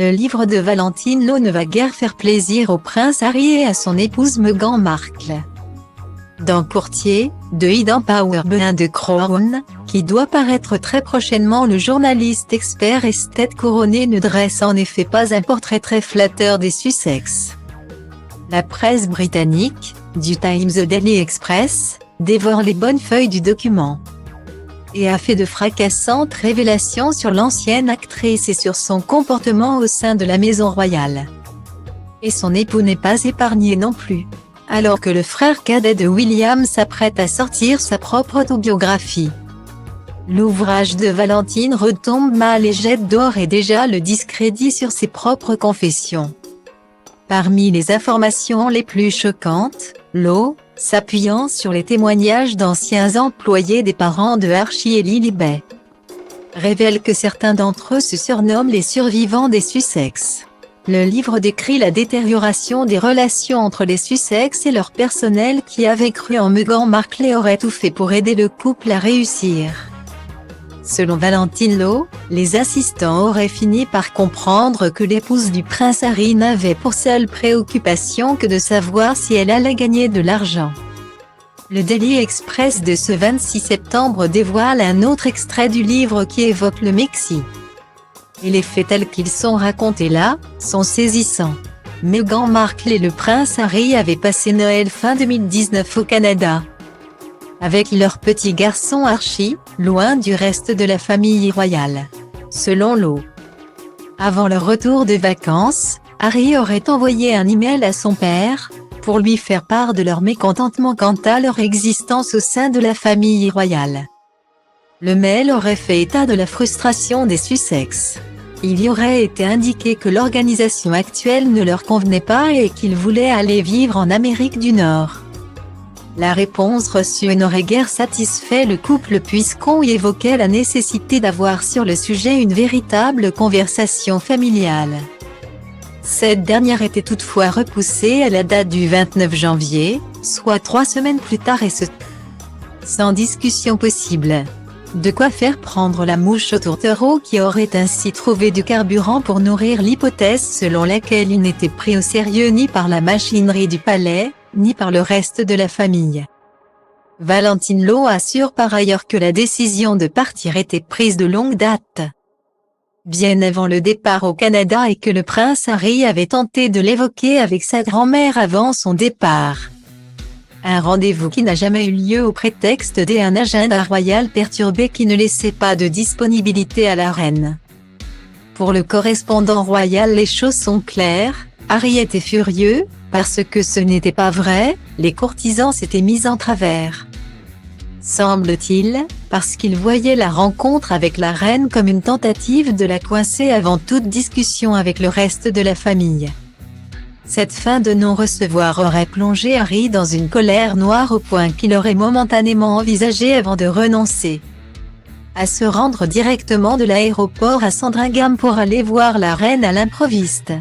Le livre de Valentine Low ne va guère faire plaisir au prince Harry et à son épouse Meghan Markle. Dans Courtier, de Eden Power de Crown, qui doit paraître très prochainement, le journaliste expert esthète couronné ne dresse en effet pas un portrait très flatteur des Sussex. La presse britannique, du Times au Daily Express, dévore les bonnes feuilles du document et a fait de fracassantes révélations sur l'ancienne actrice et sur son comportement au sein de la maison royale. Et son époux n'est pas épargné non plus, alors que le frère cadet de William s'apprête à sortir sa propre autobiographie. L'ouvrage de Valentine retombe mal et jette d'or et déjà le discrédit sur ses propres confessions. Parmi les informations les plus choquantes, Low, s'appuyant sur les témoignages d'anciens employés des parents de Archie et Lilibet, révèle que certains d'entre eux se surnomment les survivants des Sussex. Le livre décrit la détérioration des relations entre les Sussex et leur personnel qui avait cru en Meghan Markle et aurait tout fait pour aider le couple à réussir. Selon Valentine Low, les assistants auraient fini par comprendre que l'épouse du prince Harry n'avait pour seule préoccupation que de savoir si elle allait gagner de l'argent. Le Daily Express de ce 26 septembre dévoile un autre extrait du livre qui évoque le Mexique. Et les faits tels qu'ils sont racontés là, sont saisissants. Meghan Markle et le prince Harry avaient passé Noël fin 2019 au Canada, avec leur petit garçon Archie, loin du reste de la famille royale. Selon Low, avant leur retour de vacances, Harry aurait envoyé un email à son père, pour lui faire part de leur mécontentement quant à leur existence au sein de la famille royale. Le mail aurait fait état de la frustration des Sussex. Il y aurait été indiqué que l'organisation actuelle ne leur convenait pas et qu'ils voulaient aller vivre en Amérique du Nord. La réponse reçue n'aurait guère satisfait le couple puisqu'on y évoquait la nécessité d'avoir sur le sujet une véritable conversation familiale. Cette dernière était toutefois repoussée à la date du 29 janvier, soit 3 semaines plus tard et ce, sans discussion possible. De quoi faire prendre la mouche au tourtereau qui aurait ainsi trouvé du carburant pour nourrir l'hypothèse selon laquelle il n'était pris au sérieux ni par la machinerie du palais, ni par le reste de la famille. Valentine Low assure par ailleurs que la décision de partir était prise de longue date, bien avant le départ au Canada, et que le prince Harry avait tenté de l'évoquer avec sa grand-mère avant son départ. Un rendez-vous qui n'a jamais eu lieu au prétexte d'un agenda royal perturbé qui ne laissait pas de disponibilité à la reine. Pour le correspondant royal, les choses sont claires, Harry était furieux, parce que ce n'était pas vrai, les courtisans s'étaient mis en travers. Semble-t-il, parce qu'il voyait la rencontre avec la reine comme une tentative de la coincer avant toute discussion avec le reste de la famille. Cette fin de non-recevoir aurait plongé Harry dans une colère noire au point qu'il aurait momentanément envisagé avant de renoncer à se rendre directement de l'aéroport à Sandringham pour aller voir la reine à l'improviste.